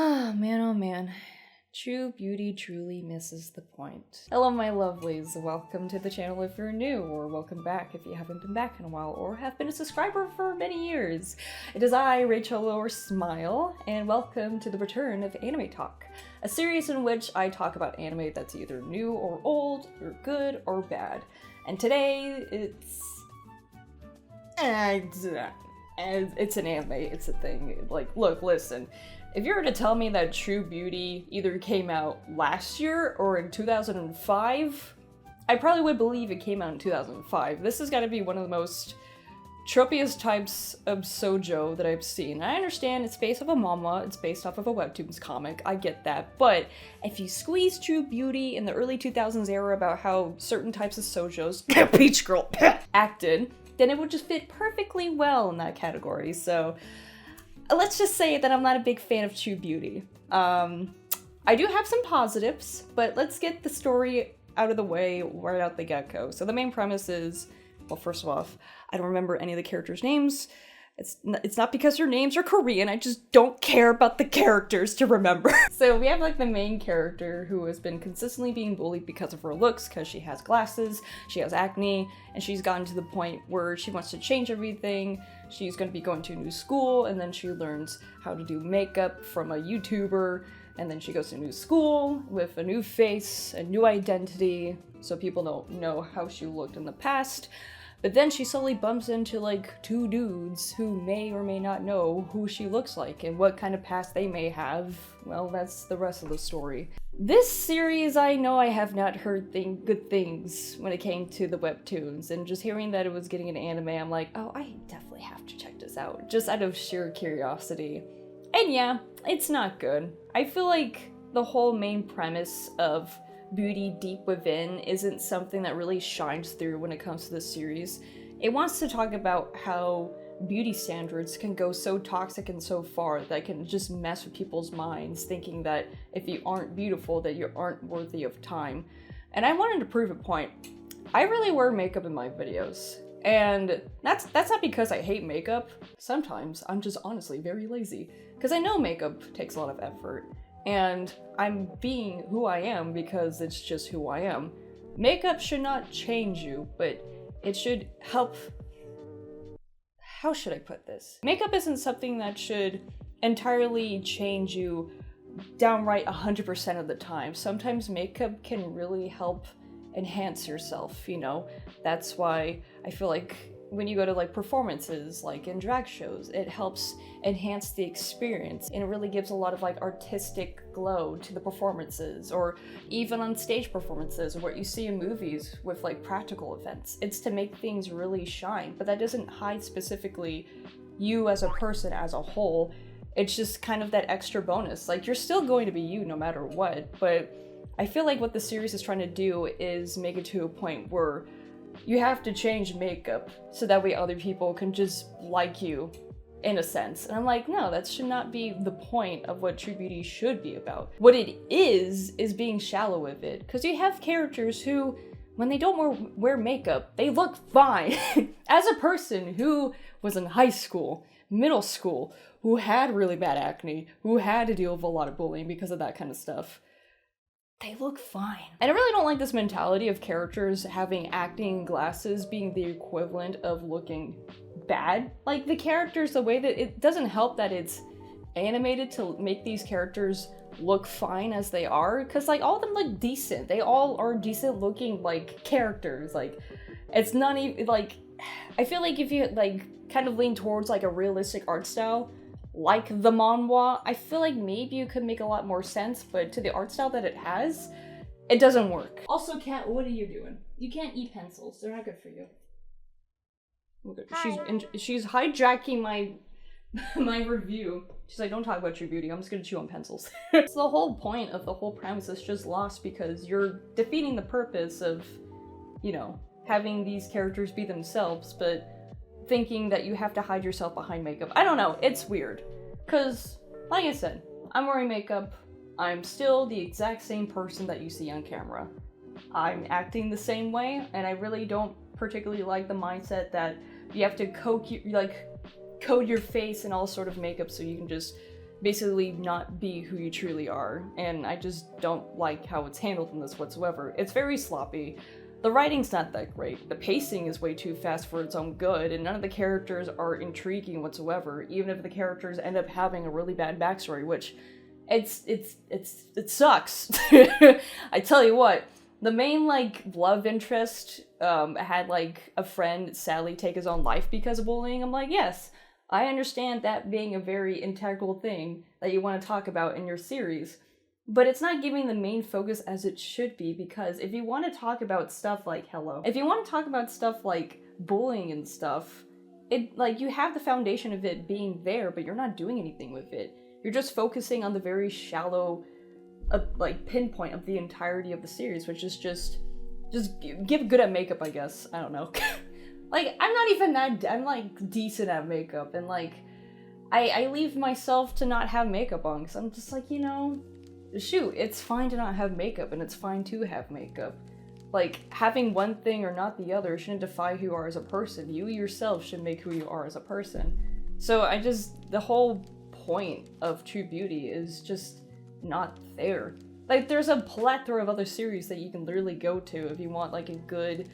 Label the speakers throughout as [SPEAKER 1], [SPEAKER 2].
[SPEAKER 1] Ah, man, oh man. True beauty truly misses the point. Hello, my lovelies. Welcome to the channel if you're new, or welcome back if you haven't been back in a while, or have been a subscriber for many years. It is I, Rachel or Smile, and welcome to the return of AnimeTalk, a series in which I talk about anime that's either new or old, or good or bad. And today, it's an anime, it's a thing. Like, look, listen. If you were to tell me that True Beauty either came out last year or in 2005, I probably would believe it came out in 2005. This has got to be one of the most tropiest types of shoujo that I've seen. I understand it's based off of manga, it's based off of a webtoons comic, I get that, but if you squeeze True Beauty in the early 2000s era about how certain types of shoujos, Peach Girl, acted, then it would just fit perfectly well in that category, so let's just say that I'm not a big fan of True Beauty. I do have some positives, but let's get the story out of the way right out the get-go. So the main premise is, well, first of all, I don't remember any of the characters' names. It's not because their names are Korean, I just don't care about the characters to remember. So we have like the main character who has been consistently being bullied because of her looks, because she has glasses, she has acne, and she's gotten to the point where she wants to change everything. She's going to be going to a new school, and then she learns how to do makeup from a YouTuber, and then she goes to a new school with a new face, a new identity, so people don't know how she looked in the past. But then she slowly bumps into like two dudes who may or may not know who she looks like and what kind of past they may have. Well, that's the rest of the story. This series, I know I have not heard good things when it came to the webtoons, and just hearing that it was getting an anime, I'm like, oh, I definitely have to check this out, just out of sheer curiosity. And yeah, it's not good. I feel like the whole main premise of beauty deep within isn't something that really shines through when it comes to this series. It wants to talk about how beauty standards can go so toxic and so far that can just mess with people's minds, thinking that if you aren't beautiful, that you aren't worthy of time. And I wanted to prove a point. I really wear makeup in my videos, and that's not because I hate makeup. Sometimes I'm just honestly very lazy, because I know makeup takes a lot of effort. And I'm being who I am because it's just who I am. Makeup should not change you, but it should help. How should I put this? Makeup isn't something that should entirely change you downright 100% of the time. Sometimes makeup can really help enhance yourself, you know? That's why I feel like when you go to like performances, like in drag shows, it helps enhance the experience, and it really gives a lot of like artistic glow to the performances, or even on stage performances, or what you see in movies with like practical events. It's to make things really shine, but that doesn't hide specifically you as a person as a whole. It's just kind of that extra bonus. Like, you're still going to be you no matter what, but I feel like what the series is trying to do is make it to a point where you have to change makeup so that way other people can just like you, in a sense. And I'm like, no, that should not be the point of what True Beauty should be about. What it is being shallow with it. Because you have characters who, when they don't wear makeup, they look fine. As a person who was in high school, middle school, who had really bad acne, who had to deal with a lot of bullying because of that kind of stuff, they look fine. And I really don't like this mentality of characters having acne and glasses being the equivalent of looking bad. Like, the characters, the way that it doesn't help that it's animated to make these characters look fine as they are, because like all of them look decent. They all are decent looking like characters. Like, it's not even like, I feel like if you like kind of lean towards like a realistic art style, like the manhwa, I feel like maybe you could make a lot more sense, but to the art style that it has, it doesn't work. Also, Kat, what are you doing? You can't eat pencils. They're not good for you. She's hijacking my my review. She's like, don't talk about True Beauty, I'm just gonna chew on pencils. So the whole point of the whole premise is just lost because you're defeating the purpose of, you know, having these characters be themselves, but thinking that you have to hide yourself behind makeup. I don't know, it's weird. Because, like I said, I'm wearing makeup, I'm still the exact same person that you see on camera. I'm acting the same way, and I really don't particularly like the mindset that you have to coat your face in all sort of makeup so you can just basically not be who you truly are, and I just don't like how it's handled in this whatsoever. It's very sloppy. The writing's not that great, the pacing is way too fast for its own good, and none of the characters are intriguing whatsoever, even if the characters end up having a really bad backstory, which it sucks. I tell you what, the main, like, love interest had, like, a friend sadly take his own life because of bullying. I'm like, yes, I understand that being a very integral thing that you want to talk about in your series, but it's not giving the main focus as it should be, because if you want to talk about stuff like, if you want to talk about stuff like bullying and stuff, like, you have the foundation of it being there, but you're not doing anything with it. You're just focusing on the very shallow, like, pinpoint of the entirety of the series, which is just give good at makeup, I guess. I don't know. Like, I'm not even that, I'm, like, decent at makeup, and, like, I leave myself to not have makeup on, because I'm just like, you know, shoot, it's fine to not have makeup, and it's fine to have makeup. Like, having one thing or not the other shouldn't define who you are as a person. You yourself should make who you are as a person. So the whole point of True Beauty is just not there. Like, there's a plethora of other series that you can literally go to if you want, like, a good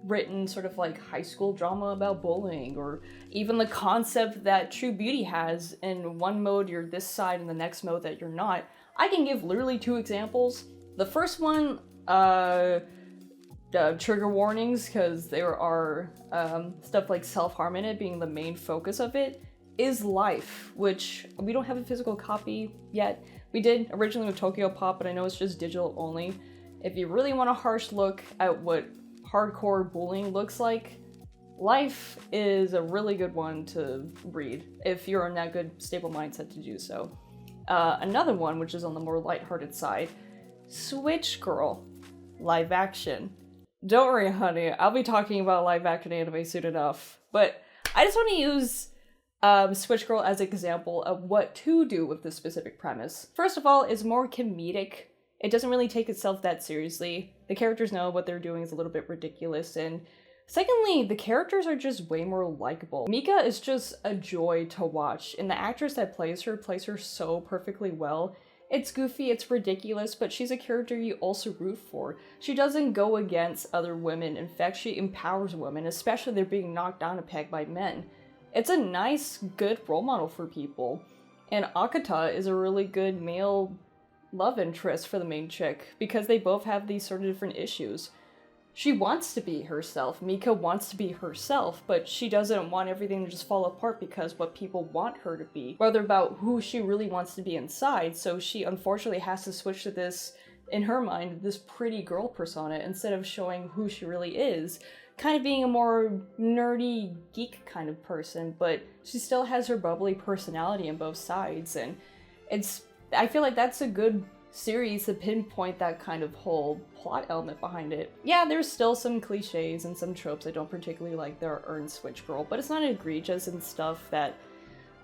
[SPEAKER 1] written sort of, like, high school drama about bullying, or even the concept that True Beauty has. In one mode you're this side, and the next mode that you're not. I can give literally 2 examples. The first one, trigger warnings, because there are stuff like self-harm in it being the main focus of it, is Life, which we don't have a physical copy yet. We did originally with Tokyo Pop, but I know it's just digital only. If you really want a harsh look at what hardcore bullying looks like, Life is a really good one to read if you're in that good stable mindset to do so. Another one, which is on the more lighthearted side, Switch Girl, live action. Don't worry, honey, I'll be talking about live action anime soon enough, but I just want to use Switch Girl as an example of what to do with this specific premise. First of all, it's more comedic. It doesn't really take itself that seriously. The characters know what they're doing is a little bit ridiculous, and secondly, the characters are just way more likable. Mika is just a joy to watch, and the actress that plays her so perfectly well. It's goofy, it's ridiculous, but she's a character you also root for. She doesn't go against other women. In fact, she empowers women, especially if they're being knocked down a peg by men. It's a nice, good role model for people. And Akata is a really good male love interest for the main chick, because they both have these sort of different issues. She wants to be herself. Mika wants to be herself, but she doesn't want everything to just fall apart because what people want her to be, rather about who she really wants to be inside. So she unfortunately has to switch to this, in her mind, this pretty girl persona instead of showing who she really is. Kind of being a more nerdy, geek kind of person, but she still has her bubbly personality on both sides, and I feel like that's a good series to pinpoint that kind of whole plot element behind it. Yeah, there's still some cliches and some tropes I don't particularly like that are in Switch Girl, but it's not egregious and stuff that,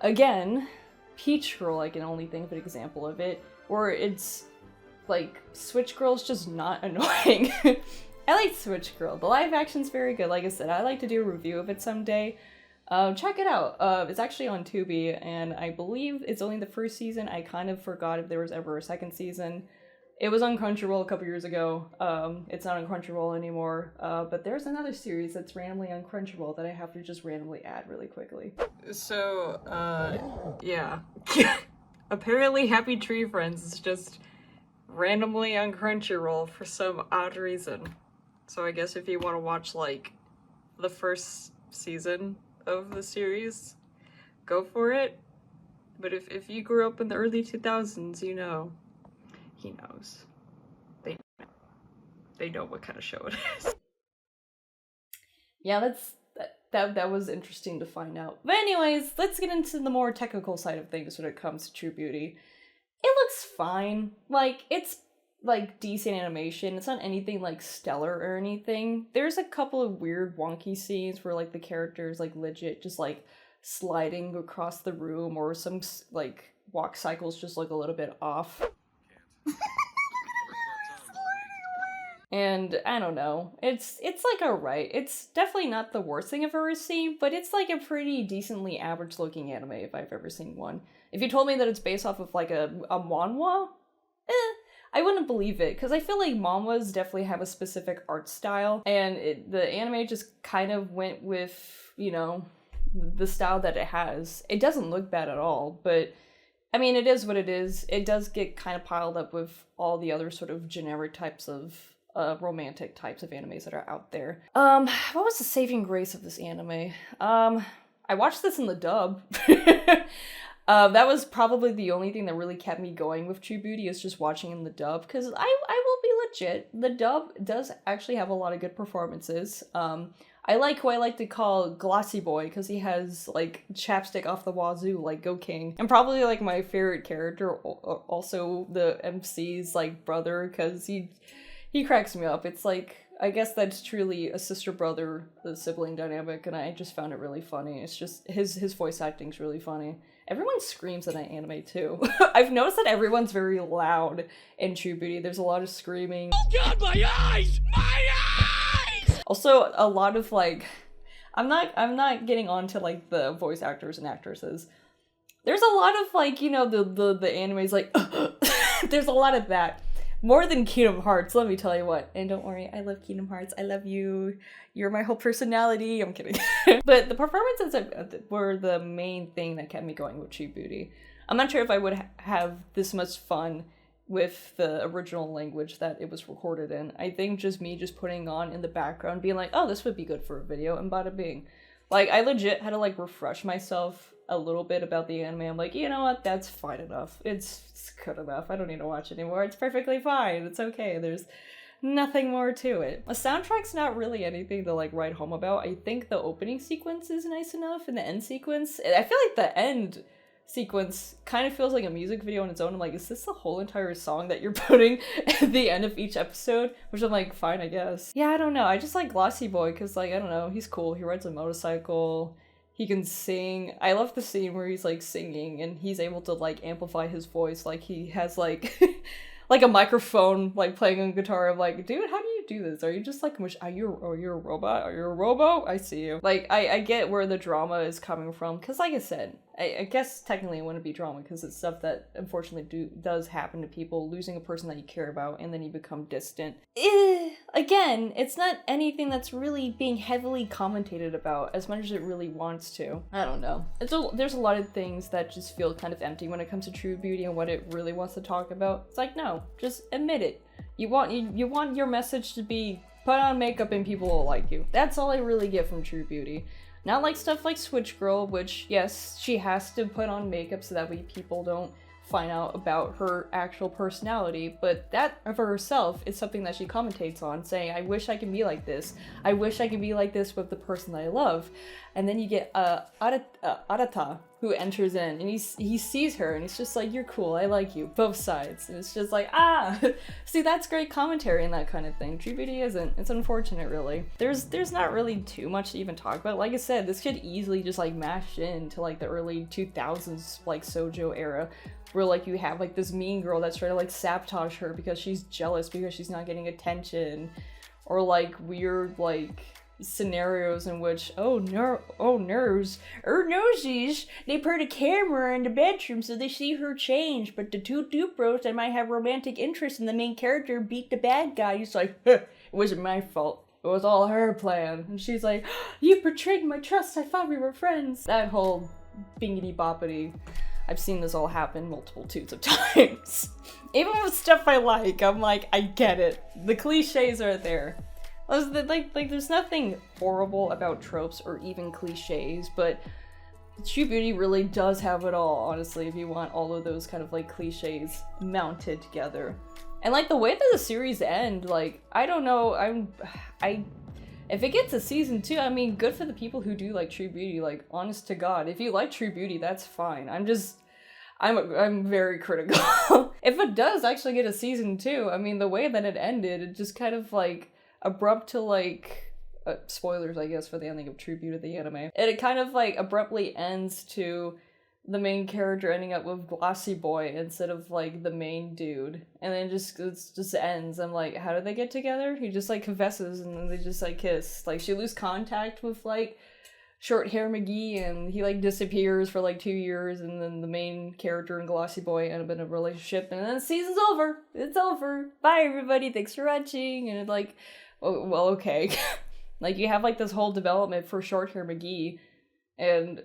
[SPEAKER 1] again, Peach Girl, I can only think of an example of it, where it's like, Switch Girl's just not annoying. I like Switch Girl. The live action's very good. Like I said, I'd like to do a review of it someday. Check it out. It's actually on Tubi, and I believe it's only the first season. I kind of forgot if there was ever a second season. It was on Crunchyroll a couple years ago. It's not on Crunchyroll anymore. But there's another series that's randomly on Crunchyroll that I have to just randomly add really quickly. So, yeah. Apparently Happy Tree Friends is just randomly on Crunchyroll for some odd reason. So I guess if you want to watch, like, the first season of the series, go for it. But if you grew up in the early 2000s, you know. He knows. They know what kind of show it is. Yeah, that was interesting to find out. But anyways, let's get into the more technical side of things when it comes to True Beauty. It looks fine. Like, it's like decent animation. It's not anything like stellar or anything. There's a couple of weird wonky scenes where like the characters like legit just like sliding across the room, or some like walk cycles just look a little bit off. And I don't know, it's like alright. It's definitely not the worst thing I've ever seen, but it's like a pretty decently average looking anime if I've ever seen one. If you told me that it's based off of like a manhwa, I wouldn't believe it, because I feel like manhwas definitely have a specific art style, and the anime just kind of went with, you know, the style that it has. It doesn't look bad at all, but I mean, it is what it is. It does get kind of piled up with all the other sort of generic types of romantic types of animes that are out there. What was the saving grace of this anime? I watched this in the dub. That was probably the only thing that really kept me going with True Beauty, is just watching in the dub, because I will be legit, the dub does actually have a lot of good performances. I like who I like to call Glossy Boy, because he has, like, chapstick off the wazoo, like Go King. And probably, like, my favorite character, also the MC's, like, brother, because he cracks me up. It's like, I guess that's truly a sister-brother, the sibling dynamic, and I just found it really funny. It's just, his voice acting's really funny. Everyone screams in that anime, too. I've noticed that everyone's very loud in True Beauty. There's a lot of screaming. Oh god, my eyes! My eyes! Also, a lot of, like, I'm not getting onto, like, the voice actors and actresses. There's a lot of, like, you know, the animes, like, there's a lot of that. More than Kingdom Hearts, let me tell you what. And don't worry, I love Kingdom Hearts. I love you. You're my whole personality. I'm kidding. But the performances were the main thing that kept me going with True Beauty. I'm not sure if I would have this much fun with the original language that it was recorded in. I think just me just putting on in the background, being like, oh, this would be good for a video, and bada bing. Like, I legit had to, like, refresh myself a little bit about the anime. I'm like, you know what, that's fine enough. It's good enough. I don't need to watch anymore. It's perfectly fine. It's okay. There's nothing more to it. A soundtrack's not really anything to, like, write home about. I think the opening sequence is nice enough, and the end sequence, I feel like the end sequence kind of feels like a music video on its own. I'm like, is this the whole entire song that you're putting at the end of each episode? Which I'm like, fine, I guess. Yeah, I don't know. I just like Glossy Boy because, like, I don't know, he's cool. He rides a motorcycle. He can sing. I love the scene where he's, like, singing and he's able to, like, amplify his voice. Like, he has, like, like a microphone, like, playing on guitar. I'm like, dude, how do you do this? Are you just, like, are you a robot? Are you a robo? I see you. Like, I get where the drama is coming from. Because, like I said, I guess technically it wouldn't be drama because it's stuff that unfortunately does happen to people, losing a person that you care about and then you become distant. Again, it's not anything that's really being heavily commentated about as much as it really wants to. I don't know. There's a lot of things that just feel kind of empty when it comes to True Beauty and what it really wants to talk about. It's like, no, just admit it. You want your message to be put on makeup and people will like you. That's all I really get from True Beauty. Not like stuff like Switch Girl, which, yes, she has to put on makeup so that way people don't find out about her actual personality, but that for herself is something that she commentates on, saying, I wish I could be like this. I wish I could be like this with the person that I love. And then you get Arata, who enters in, and he sees her, and he's just like, you're cool, I like you, both sides. And it's just like, see, that's great commentary and that kind of thing. True Beauty isn't. It's unfortunate, really. There's not really too much to even talk about. Like I said, this could easily just, like, mash into, like, the early 2000s, like, Shoujo era, where, like, you have, like, this mean girl that's trying to, like, sabotage her because she's jealous because she's not getting attention, or, like, weird, like, scenarios in which, nosies, they put a camera in the bedroom so they see her change, but the two bros that might have romantic interest in the main character beat the bad guy. He's like, it wasn't my fault. It was all her plan. And she's like, you betrayed my trust. I thought we were friends. That whole bingity boppity. I've seen this all happen multitudes of times. Even with stuff I like, I'm like, I get it. The cliches are there. Like, there's nothing horrible about tropes or even cliches, but True Beauty really does have it all, honestly, if you want all of those kind of, like, cliches mounted together. And, like, the way that the series end, like, I don't know, if it gets a season 2, I mean, good for the people who do like True Beauty, like, honest to God. If you like True Beauty, that's fine. I'm very critical. If it does actually get a season 2, I mean, the way that it ended, it just kind of, like, abrupt to, like, spoilers, I guess, for the ending of True Beauty, the anime. And it kind of, like, abruptly ends to the main character ending up with Glossy Boy instead of, like, the main dude. And then it just ends. I'm like, how did they get together? He just, like, confesses and then they just, like, kiss. Like, she loses contact with, like, short hair McGee, and he like disappears for like 2 years, and then the main character and Glossy Boy end up in a relationship, and then the season's over. It's over. Bye everybody, thanks for watching. And it's like, oh, well, okay. Like, you have like this whole development for short hair McGee, and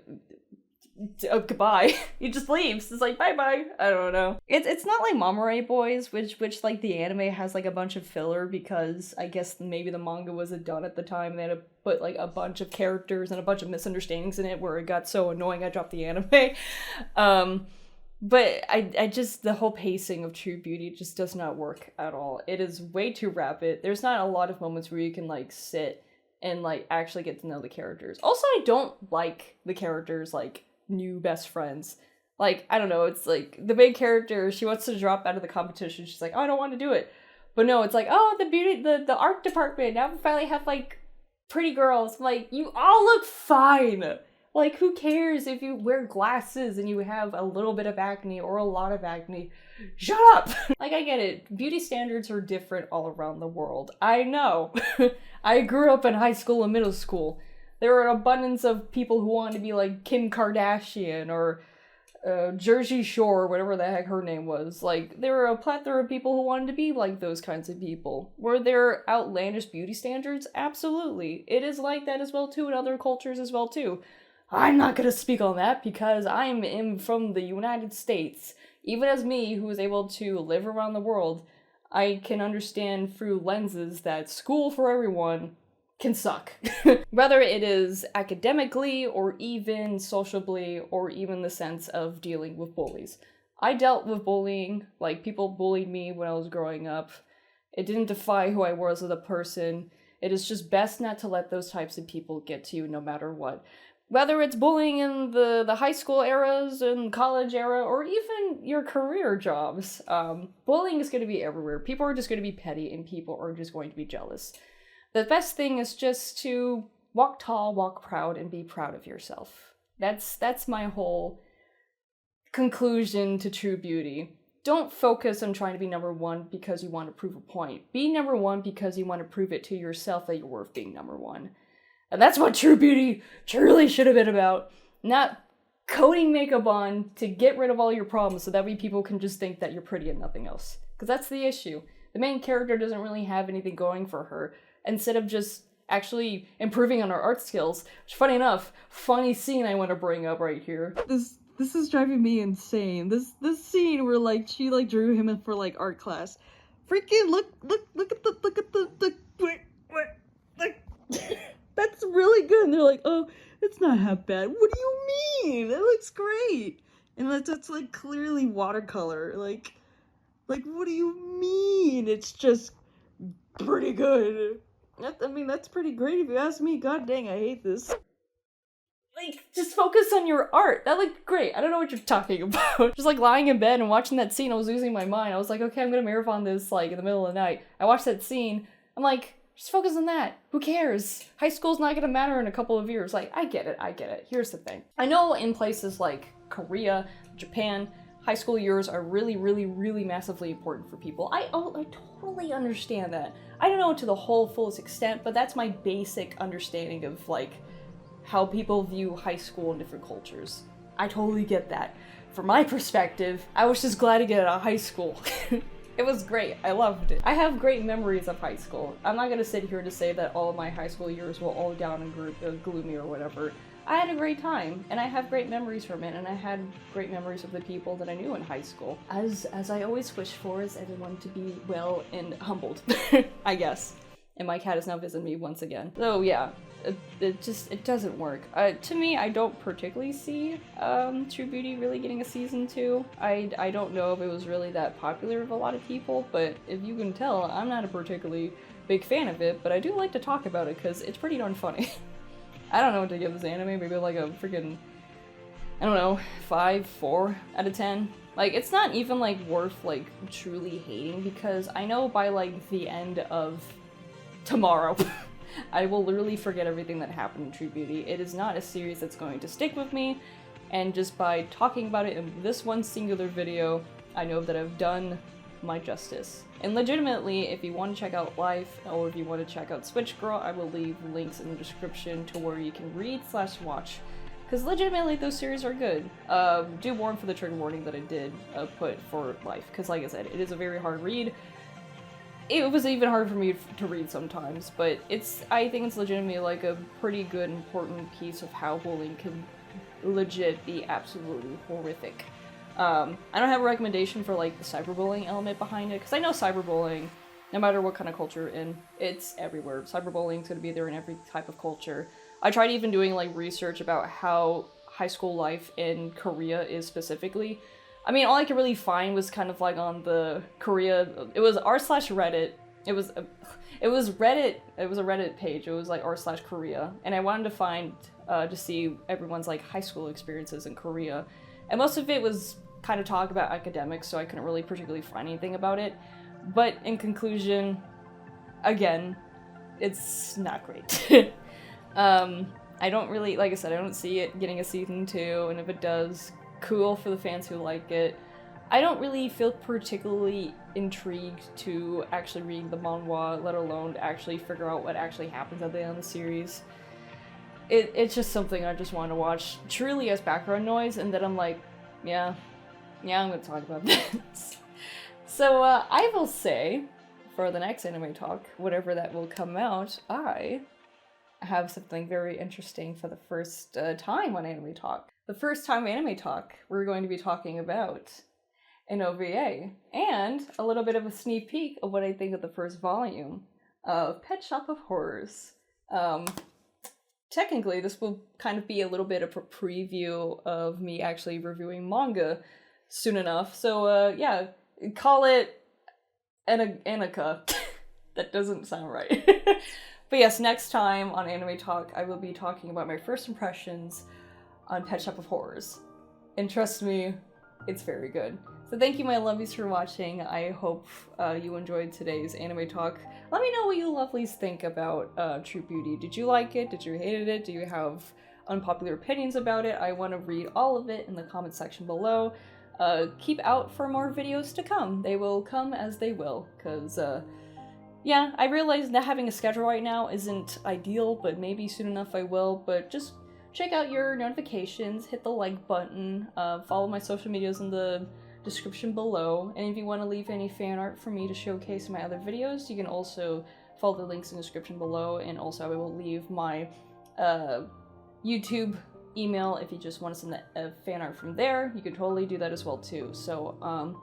[SPEAKER 1] goodbye. He just leaves. It's like, bye-bye. I don't know. It's not like Mamoru Boys, which like the anime has like a bunch of filler, because I guess maybe the manga wasn't done at the time. They had to put like a bunch of characters and a bunch of misunderstandings in it where it got so annoying I dropped the anime. But I just, the whole pacing of True Beauty just does not work at all. It is way too rapid. There's not a lot of moments where you can like sit and like actually get to know the characters. Also, I don't like the characters like new best friends. Like, I don't know, it's like the main character, she wants to drop out of the competition. She's like, oh, I don't want to do it. But no, it's like, oh, the art department, now we finally have like pretty girls. I'm like, you all look fine. Like, who cares if you wear glasses and you have a little bit of acne or a lot of acne? Shut up! Like, I get it. Beauty standards are different all around the world. I know. I grew up in high school and middle school. There were an abundance of people who wanted to be like Kim Kardashian or Jersey Shore, whatever the heck her name was. Like, there were a plethora of people who wanted to be like those kinds of people. Were there outlandish beauty standards? Absolutely. It is like that as well too in other cultures as well too. I'm not gonna speak on that because I'm from the United States. Even as me, who is able to live around the world, I can understand through lenses that school for everyone can suck. Whether it is academically or even sociably or even the sense of dealing with bullies. I dealt with bullying, like people bullied me when I was growing up. It didn't define who I was as a person. It is just best not to let those types of people get to you no matter what. Whether it's bullying in the high school eras and college era or even your career jobs, bullying is going to be everywhere. People are just going to be petty and people are just going to be jealous. The best thing is just to walk tall, walk proud, and be proud of yourself. That's my whole conclusion to True Beauty. Don't focus on trying to be number one because you want to prove a point. Be number one because you want to prove it to yourself that you're worth being number one. And that's what True Beauty truly should have been about. Not coating makeup on to get rid of all your problems so that way people can just think that you're pretty and nothing else. Because that's the issue. The main character doesn't really have anything going for her. Instead of just actually improving on her art skills, which, funny enough, funny scene I want to bring up right here. This is driving me insane. This scene where like she like drew him in for like art class. Freaking look at the that's really good. And they're like, oh, it's not half bad. What do you mean? It looks great. And that's like clearly watercolor. Like what do you mean? It's just pretty good. I mean, that's pretty great if you ask me. God dang, I hate this. Like, just focus on your art. That looked great. I don't know what you're talking about. Just like lying in bed and watching that scene, I was losing my mind. I was like, okay, I'm gonna marathon this like in the middle of the night. I watched that scene. I'm like, just focus on that. Who cares? High school's not gonna matter in a couple of years. Like, I get it. Here's the thing. I know in places like Korea, Japan, high school years are really, really, really massively important for people. I totally understand that. I don't know to the whole fullest extent, but that's my basic understanding of like how people view high school in different cultures. I totally get that. From my perspective, I was just glad to get out of high school. It was great. I loved it. I have great memories of high school. I'm not gonna sit here to say that all of my high school years were all down and gloomy or whatever. I had a great time, and I have great memories from it, and I had great memories of the people that I knew in high school. As I always wish for is everyone to be well and humbled, I guess. And my cat is now visiting me once again. So yeah, it doesn't work. To me, I don't particularly see True Beauty really getting a season 2. I don't know if it was really that popular with a lot of people, but if you can tell, I'm not a particularly big fan of it, but I do like to talk about it because it's pretty darn funny. I don't know what to give this anime, maybe like a freaking, I don't know, 5, 4 out of 10. Like, it's not even like worth like truly hating because I know by like the end of tomorrow, I will literally forget everything that happened in True Beauty. It is not a series that's going to stick with me, and just by talking about it in this one singular video, I know that I've done my justice. And legitimately, if you want to check out Life, or if you want to check out Switch Girl, I will leave links in the description to where you can read/watch. Because legitimately, those series are good. Do warn for the trigger warning that I did put for Life, because like I said, it is a very hard read. It was even hard for me to read sometimes, but I think it's legitimately like a pretty good, important piece of how bullying can legit be absolutely horrific. I don't have a recommendation for like the cyberbullying element behind it, because I know cyberbullying, no matter what kind of culture you're in, it's everywhere. Cyberbullying's gonna be there in every type of culture. I tried even doing like research about how high school life in Korea is specifically. I mean, all I could really find was kind of like on the Korea, it was r/Reddit, it was Reddit, it was a Reddit page, it was like r/Korea, and I wanted to find, to see everyone's like high school experiences in Korea, and most of it was kind of talk about academics, so I couldn't really particularly find anything about it, but in conclusion, again, it's not great. I don't really, like I said, I don't see it getting a season 2, and if it does, cool for the fans who like it. I don't really feel particularly intrigued to actually read the manhwa, let alone to actually figure out what actually happens at the end of the series. It's just something I just want to watch truly as background noise, and then I'm like, yeah, I'm gonna talk about this. So, I will say, for the next anime talk, whatever that will come out, I have something very interesting for the first time on Anime Talk. The first time Anime Talk, we're going to be talking about an OVA, and a little bit of a sneak peek of what I think of the first volume of Pet Shop of Horrors. Technically, this will kind of be a little bit of a preview of me actually reviewing manga soon enough, so yeah, call it Anika. That doesn't sound right. But yes, next time on Anime Talk, I will be talking about my first impressions on Pet Shop of Horrors. And trust me, it's very good. So thank you, my lovies, for watching. I hope you enjoyed today's Anime Talk. Let me know what you lovelies think about True Beauty. Did you like it? Did you hate it? Do you have unpopular opinions about it? I want to read all of it in the comment section below. Keep out for more videos to come. They will come as they will, because yeah, I realize that having a schedule right now isn't ideal, but maybe soon enough I will, but just check out your notifications, hit the like button, follow my social medias in the description below, and if you want to leave any fan art for me to showcase in my other videos, you can also follow the links in the description below, and also I will leave my YouTube email if you just want to send fan art from there. You can totally do that as well too. So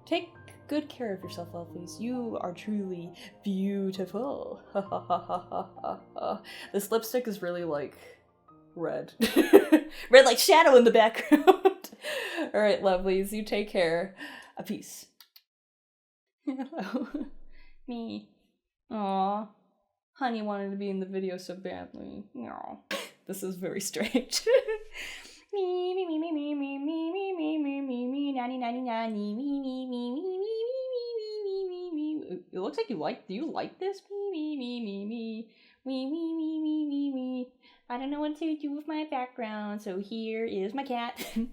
[SPEAKER 1] take good care of yourself, lovelies. You are truly beautiful. This lipstick is really like red. Red like shadow in the background. Alright, lovelies, you take care. A peace. Hello. Me. Aw. Honey wanted to be in the video so badly. No. This is very strange. Me, me, me, me, me, me, me, me, me, me, me, me, nanny, nanny, nanny, me, me, me, me, me, me. It looks like you like. Do you like this? Me, me, me, me, me, me, me, me, me, me, me. I don't know what to do with my background, so here is my cat.